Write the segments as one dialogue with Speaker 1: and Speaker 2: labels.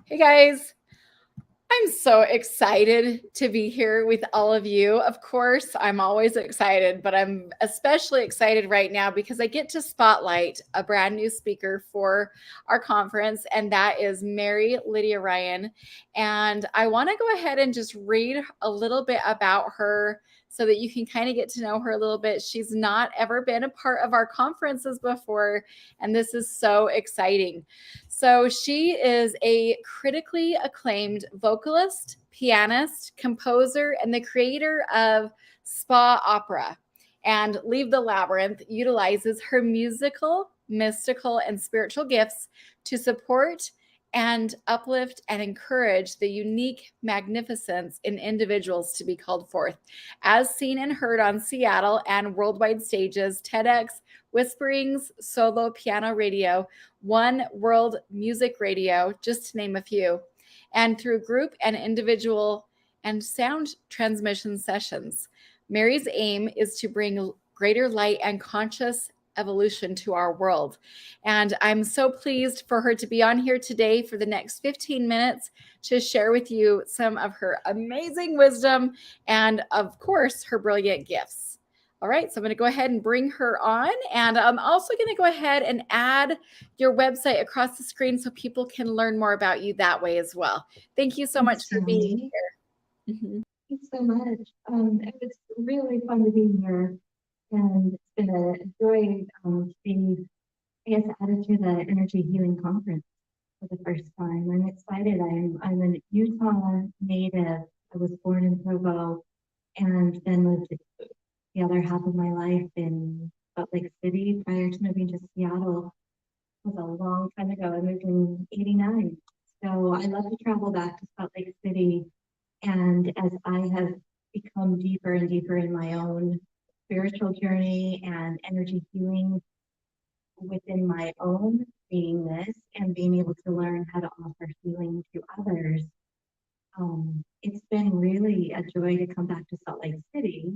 Speaker 1: Hey guys, I'm so excited to be here with all of you. Of course, I'm always excited, but I'm especially excited right now because I get to spotlight a brand new speaker for our conference, and that is Mary Lydia Ryan. And I want to go ahead and just read a little bit about her so that you can kind of get to know her a little bit. She's not ever been a part of our conferences before, and this is so exciting. So she is a critically acclaimed vocalist, pianist, composer, and the creator of Spa Opera. And Leave the Labyrinth utilizes her musical, mystical, and spiritual gifts to support and uplift and encourage the unique magnificence in individuals to be called forth, as seen and heard on Seattle and worldwide stages, TEDx, Whisperings Solo Piano Radio, One World Music Radio, just to name a few, and through group and individual and sound transmission sessions. Mary's aim is to bring greater light and conscious evolution to our world. And I'm so pleased for her to be on here today for the next 15 minutes to share with you some of her amazing wisdom and, of course, her brilliant gifts. All right, so I'm going to go ahead and bring her on. And I'm also going to go ahead and add your website across the screen so people can learn more about you that way as well. Thank you so much for being here.
Speaker 2: Mm-hmm. Thanks so much. It was really fun to be here. And it's been a joy to be, added to the Energy Healing Conference for the first time. I'm excited. I'm a Utah native. I was born in Provo and then lived the other half of my life in Salt Lake City prior to moving to Seattle. It was a long time ago. I moved in '89. So I love to travel back to Salt Lake City. And as I have become deeper and deeper in my own spiritual journey and energy healing within my own beingness and being able to learn how to offer healing to others, it's been really a joy to come back to Salt Lake City,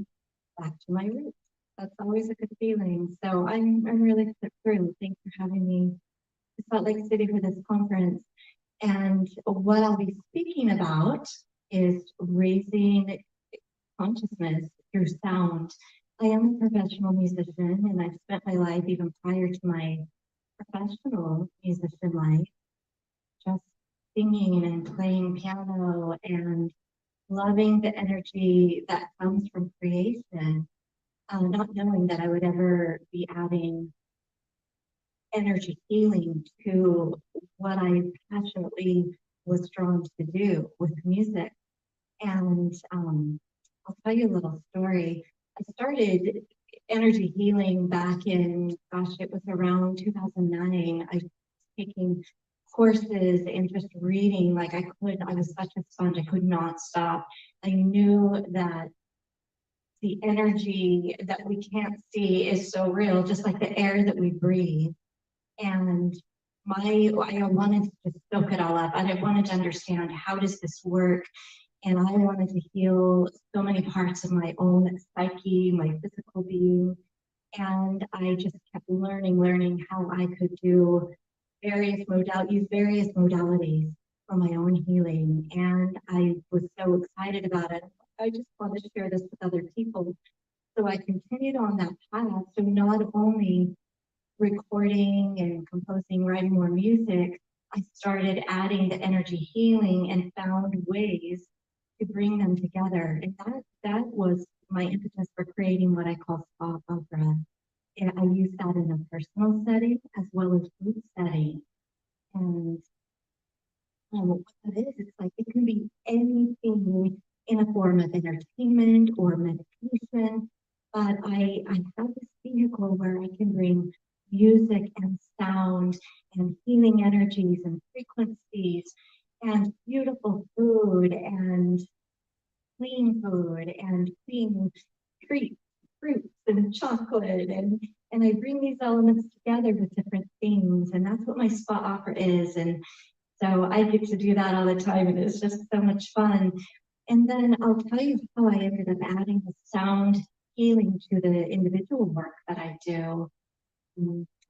Speaker 2: back to my roots. That's always a good feeling. So I'm really thrilled. Thanks for having me to Salt Lake City for this conference. And what I'll be speaking about is raising consciousness through sound. I am a professional musician, and I've spent my life, even prior to my professional musician life, just singing and playing piano and loving the energy that comes from creation, not knowing that I would ever be adding energy healing to what I passionately was drawn to do with music. And I'll tell you a little story. I started energy healing back in, it was around 2009. I was taking courses and just reading like I was such a sponge. I could not stop. I knew that the energy that we can't see is so real, just like the air that we breathe. And I wanted to just soak it all up. I wanted to understand, how does this work? And I wanted to heal so many parts of my own psyche, my physical being. And I just kept learning how I could do use various modalities for my own healing. And I was so excited about it. I just wanted to share this with other people. So I continued on that path. So not only recording and composing, writing more music, I started adding the energy healing and found ways to bring them together. And that was my impetus for creating what I call Spa Opera. And I use that in a personal setting as well as group setting. And what that is, it's like it can be anything in a form of entertainment or meditation. But I have this vehicle where I can bring music and sound and healing energies and frequencies and beautiful food and clean treats, fruits and chocolate, and I bring these elements together with different things, and that's what my Spa Opera is. And so I get to do that all the time, and it's just so much fun. And then I'll tell you how I ended up adding the sound healing to the individual work that I do.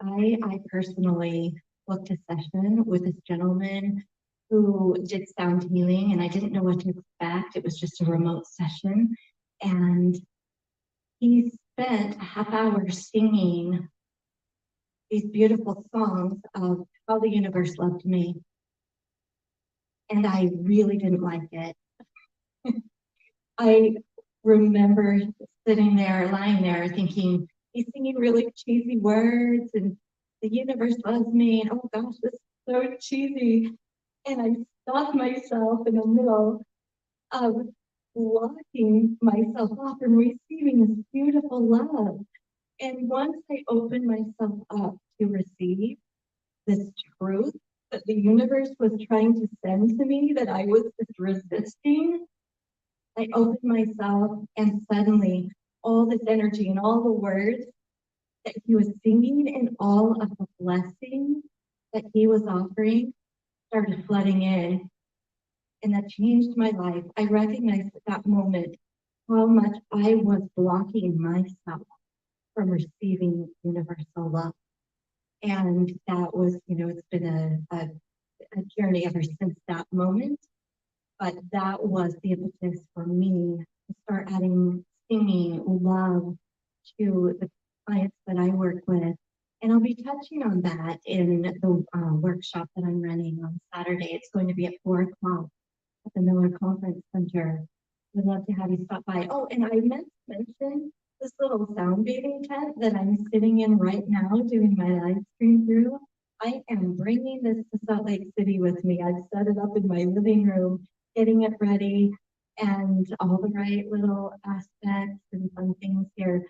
Speaker 2: I personally booked a session with this gentleman who did sound healing, and I didn't know what to expect. It was just a remote session, and he spent a half hour singing these beautiful songs of how the universe loved me, and I really didn't like it. I remember sitting there, lying there, thinking, he's singing really cheesy words, and the universe loves me, and oh gosh, this is so cheesy. And I stopped myself in the middle of blocking myself off from receiving this beautiful love. And once I opened myself up to receive this truth that the universe was trying to send to me, that I was just resisting, I opened myself, and suddenly all this energy and all the words that he was singing and all of the blessings that he was offering started flooding in. And that changed my life. I recognized at that moment how much I was blocking myself from receiving universal love. And that was, it's been a journey ever since that moment. But that was the impetus for me to start adding singing love to the clients that I work with. And I'll be touching on that in the workshop that I'm running on Saturday. It's going to be at 4 o'clock at the Miller Conference Center. We'd love to have you stop by. Oh, and I meant to mention this little sound bathing tent that I'm sitting in right now doing my live stream through. I am bringing this to Salt Lake City with me. I've set it up in my living room, getting it ready, and all the right little aspects and fun things here.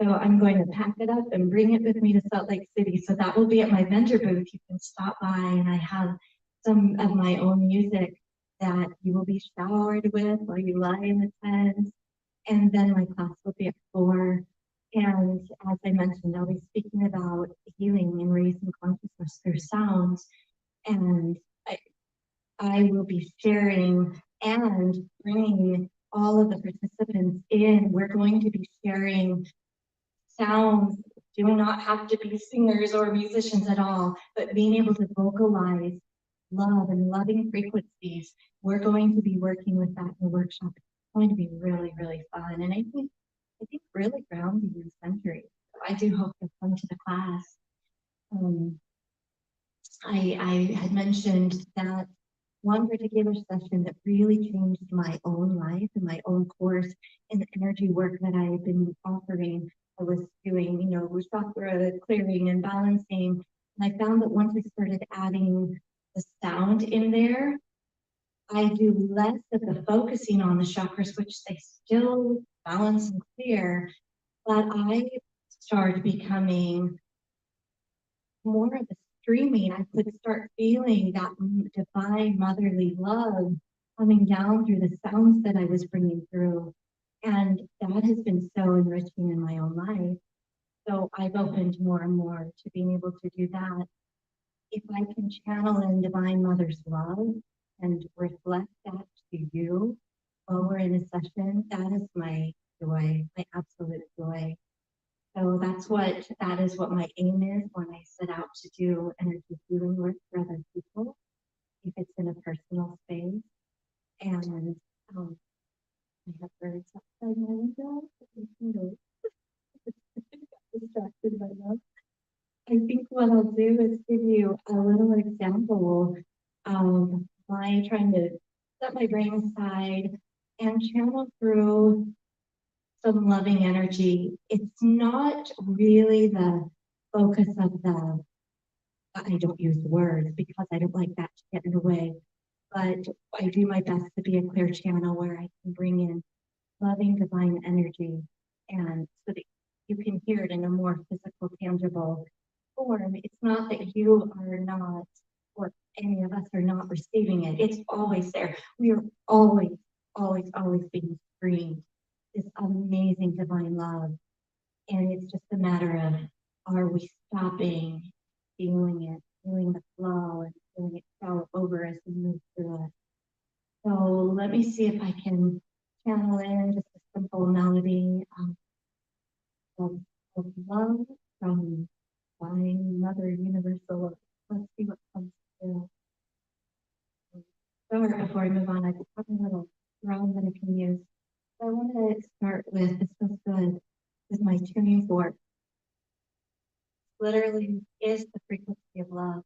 Speaker 2: So I'm going to pack it up and bring it with me to Salt Lake City. So that will be at my vendor booth. You can stop by, and I have some of my own music that you will be showered with while you lie in the tent. And then my class will be at 4. And as I mentioned, I'll be speaking about healing and raising consciousness through sounds. And I will be sharing and bringing all of the participants in. We're going to be sharing sounds. Do not have to be singers or musicians at all, but being able to vocalize love and loving frequencies. We're going to be working with that in the workshop. It's going to be really, really fun. And I think really grounding and centering. So I do hope you'll come to the class. I had mentioned that one particular session that really changed my own life and my own course in the energy work that I had been offering. I was doing, chakra clearing and balancing. And I found that once I started adding the sound in there, I do less of the focusing on the chakras, which they still balance and clear, but I started becoming more of a streaming. I could start feeling that divine motherly love coming down through the sounds that I was bringing through. And that has been so enriching in my own life. So I've opened more and more to being able to do that. If I can channel in Divine Mother's love and reflect that to you while we're in a session, that is my joy, my absolute joy. So that is what my aim is when I set out to do energy healing work for other people, if it's in a personal space. And I have birds outside my window. Distracted by them. I think what I'll do is give you a little example of my trying to set my brain aside and channel through some loving energy. It's not really the focus of I don't use words because I don't like that to get in the way, but I do my best to be a clear channel where I can bring in loving divine energy, and so that you can hear it in a more physical, tangible form. It's not that you are not, or any of us are not receiving it. It's always there. We are always, always, always being streamed this amazing divine love. And it's just a matter of, are we stopping, feeling the flow, and feeling it flow over as we move through it. So let me see if I can channel in just a simple melody of love from Divine Mother Universal. Let's see what comes through. start before I move on. I just have a little drum that I can use. So I want to start with "It Feels Good" with my tuning fork. Literally is the frequency of love.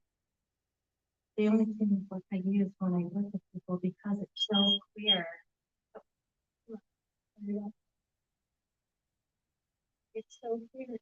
Speaker 2: The only tuning fork I use when I work with people because it's so clear. It's so clear.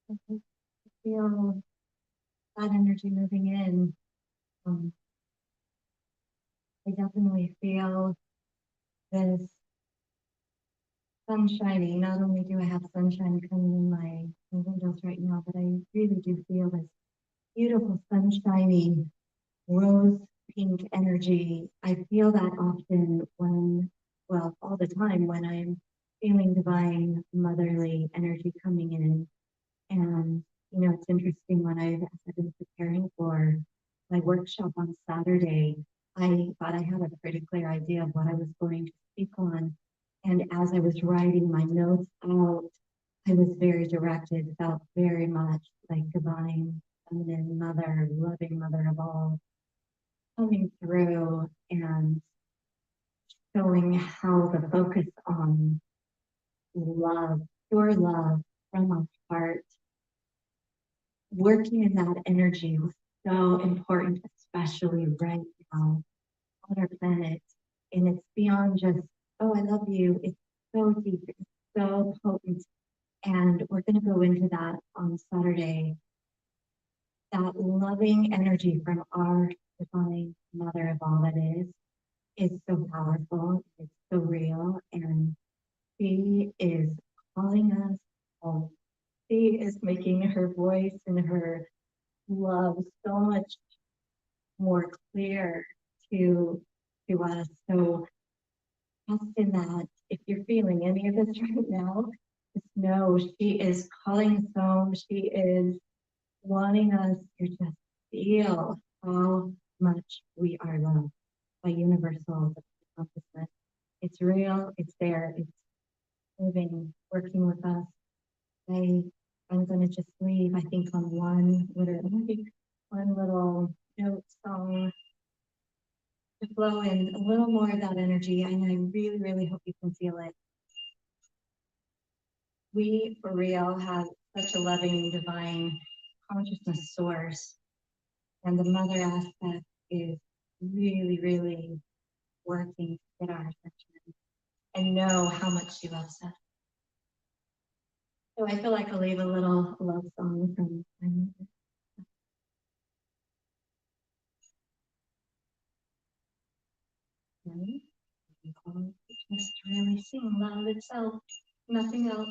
Speaker 2: I feel that energy moving in. I definitely feel this sun shining. Not only do I have sunshine coming in my windows right now, but I really do feel this beautiful sunshiny rose pink energy. I feel that often when, well, all the time when I'm feeling divine motherly energy coming in. And, you know, it's interesting when as I've been preparing for my workshop on Saturday, I thought I had a pretty clear idea of what I was going to speak on. And as I was writing my notes out, I was very directed, felt very much like divine, feminine mother, loving mother of all, coming through and showing how the focus on love, pure love from our heart, working in that energy was so important, especially right now on our planet. And it's beyond just, oh, I love you. It's so deep, it's so potent. And we're going to go into that on Saturday. That loving energy from our divine mother of all that is so powerful. It's so real. And she is calling us home. She is making her voice and her love so much more clear to us. So trust in that. If you're feeling any of this right now, just know she is calling us home. She is wanting us to just feel how much we are loved by universal consciousness. It's real, it's there, it's moving, working with us. I'm gonna just leave, I think, on one little note song to flow in a little more of that energy, and I really, really hope you can feel it. We, for real, have such a loving, divine consciousness source, and the mother aspect is really, really working to get our attention and know how much she loves us. So I feel like I'll leave a little love song from my mother. Right? Just really sing love itself, nothing else.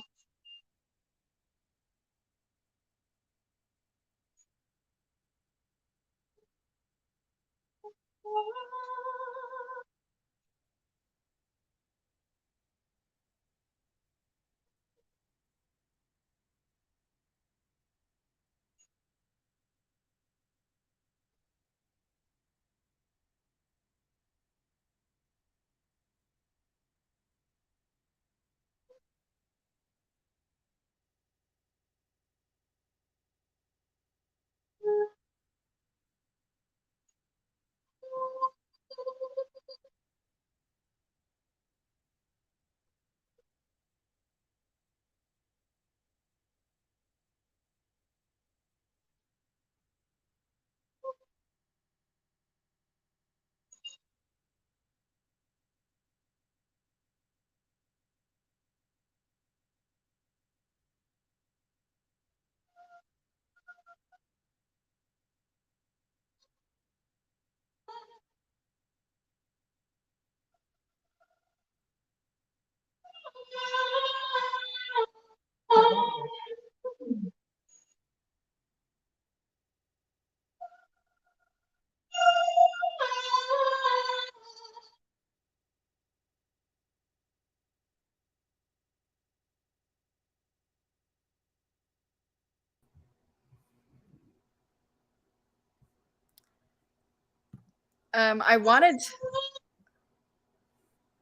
Speaker 1: I wanted.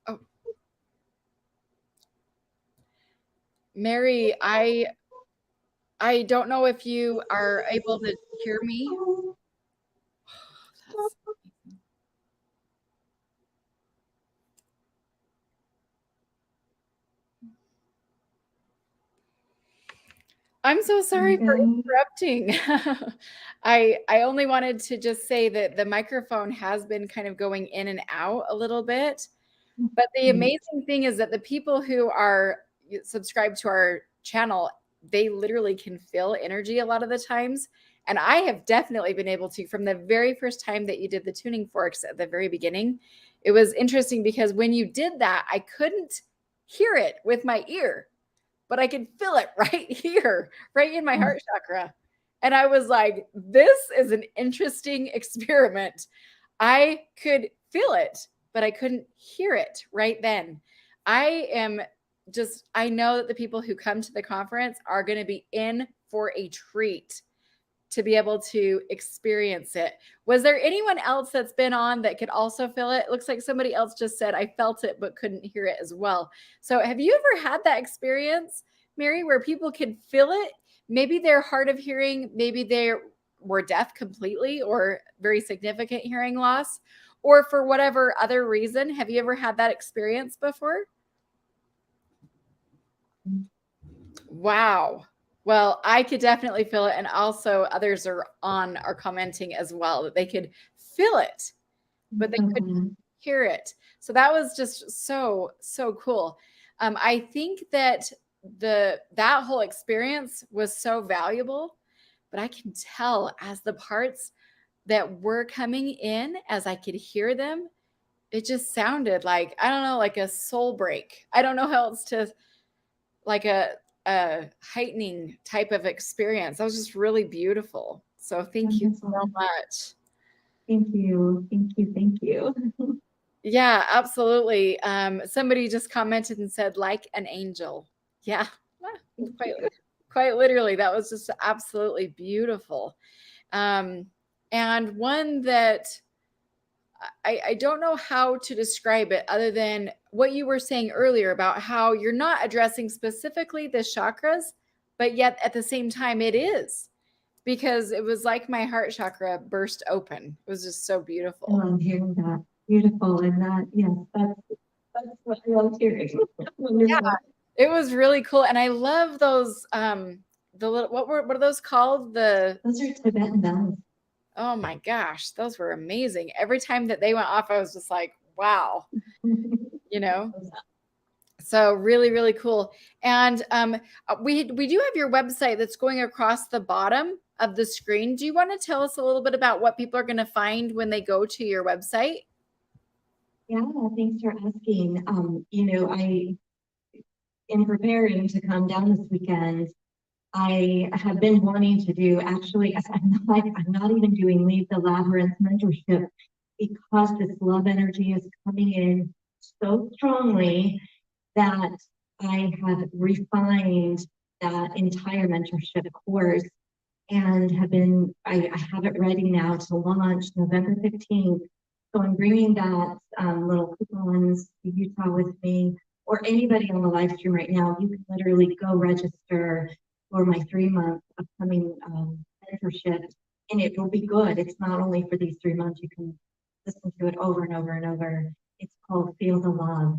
Speaker 1: Oh, Mary, I don't know if you are able to hear me. I'm so sorry for interrupting. I only wanted to just say that the microphone has been kind of going in and out a little bit. But the amazing thing is that the people who are subscribed to our channel, they literally can feel energy a lot of the times. And I have definitely been able to, from the very first time that you did the tuning forks at the very beginning. It was interesting because when you did that, I couldn't hear it with my ear, but I could feel it right here, right in my heart chakra. And I was like, this is an interesting experiment. I could feel it, but I couldn't hear it right then. I know that the people who come to the conference are going to be in for a treat to be able to experience it. Was there anyone else that's been on that could also feel it? It looks like somebody else just said, I felt it, but couldn't hear it as well. So have you ever had that experience, Mary, where people could feel it? Maybe they're hard of hearing, maybe they were deaf completely or very significant hearing loss, or for whatever other reason. Have you ever had that experience before? Wow. Well, I could definitely feel it. And also others are commenting as well that they could feel it, but they couldn't hear it. So that was just so cool. I think that that whole experience was so valuable, but I can tell as the parts that were coming in, as I could hear them, it just sounded like, I don't know, like a soul break. I don't know how else to, like a heightening type of experience. That was just really beautiful. So thank you so much.
Speaker 2: Thank you. Thank you. Thank you.
Speaker 1: Yeah, absolutely. Somebody just commented and said, like an angel. Yeah, quite literally. That was just absolutely beautiful. And one that I don't know how to describe it other than what you were saying earlier about how you're not addressing specifically the chakras, but yet at the same time it is, because it was like my heart chakra burst open. It was just so beautiful.
Speaker 2: I'm hearing that. Beautiful. And that, yes, that's what I love hearing.
Speaker 1: Yeah, it was really cool. And I love those, the little, what are those called?
Speaker 2: Those are Tibetan bells.
Speaker 1: Oh my gosh, those were amazing. Every time that they went off, I was just like, wow, you know? So really cool. And we do have your website that's going across the bottom of the screen. Do you want to tell us a little bit about what people are going to find when they go to your website?
Speaker 2: Yeah, thanks for asking. In preparing to come down this weekend, I have been wanting to do, actually, I'm not even doing Leave the Labyrinth mentorship because this love energy is coming in so strongly that I have refined that entire mentorship course and I have it ready now to launch November 15th. So I'm bringing that little coupons to Utah with me, or anybody on the live stream right now. You can literally go register for my 3-month upcoming mentorship, and it will be good. It's not only for these 3 months, you can listen to it over and over and over. It's called Feel the Love,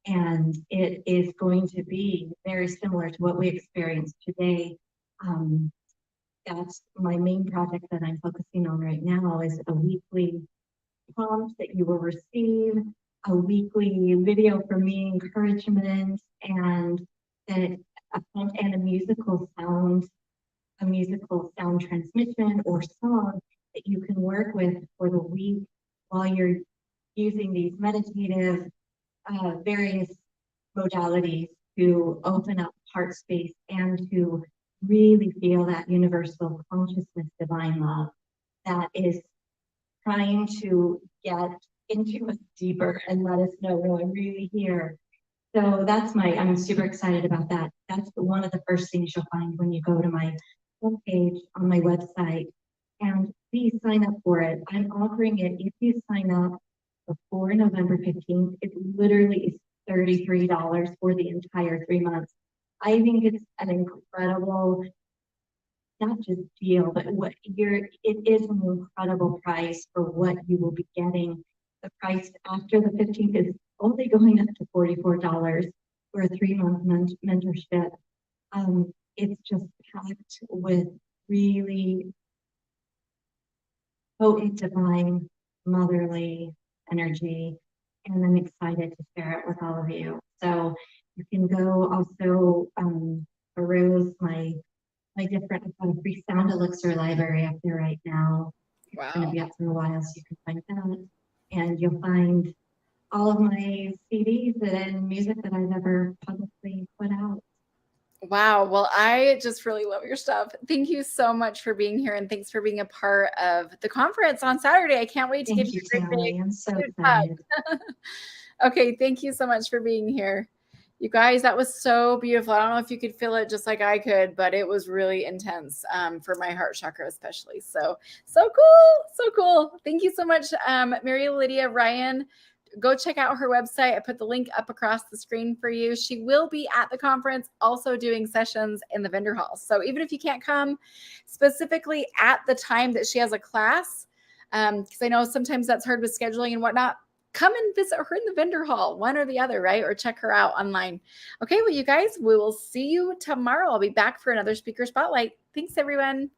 Speaker 2: and it is going to be very similar to what we experienced today. That's my main project that I'm focusing on right now, is a weekly prompt that you will receive, a weekly video from me, encouragement, and then a prompt and a musical sound transmission or song that you can work with for the week while you're using these meditative various modalities to open up heart space and to really feel that universal consciousness, divine love that is trying to get into us deeper and let us know, no, I'm really here. So I'm super excited about that. That's one of the first things you'll find when you go to my homepage on my website. And please sign up for it. I'm offering it if you sign up before November 15th. It literally is $33 for the entire 3 months. I think it's an incredible, not just deal, but it is an incredible price for what you will be getting. The price after the 15th is only going up to $44 for a 3-month mentorship. It's just packed with really potent, divine, motherly energy, and I'm excited to share it with all of you. So you can go also peruse my different, I've got a free sound elixir library up there right now.
Speaker 1: Wow.
Speaker 2: It's going to be up for a while, so you can find that. And you'll find all of my CDs and music that I've ever publicly put out.
Speaker 1: Wow. Well, I just really love your stuff. Thank you so much for being here, and thanks for being a part of the conference on Saturday. I can't wait to give
Speaker 2: Thank
Speaker 1: you
Speaker 2: you,
Speaker 1: a great
Speaker 2: Sally.
Speaker 1: big
Speaker 2: I'm so
Speaker 1: huge
Speaker 2: excited.
Speaker 1: hug. Okay, thank you so much for being here. You guys, that was so beautiful. I don't know if you could feel it just like I could, but it was really intense for my heart chakra especially. So cool. So cool. Thank you so much, Mary Lydia Ryan. Go check out her website. I put the link up across the screen for you. She will be at the conference also doing sessions in the vendor hall. So even if you can't come specifically at the time that she has a class, because I know sometimes that's hard with scheduling and whatnot, come and visit her in the vendor hall, one or the other, right? Or check her out online. Okay, well, you guys, we will see you tomorrow. I'll be back for another speaker spotlight. Thanks, everyone.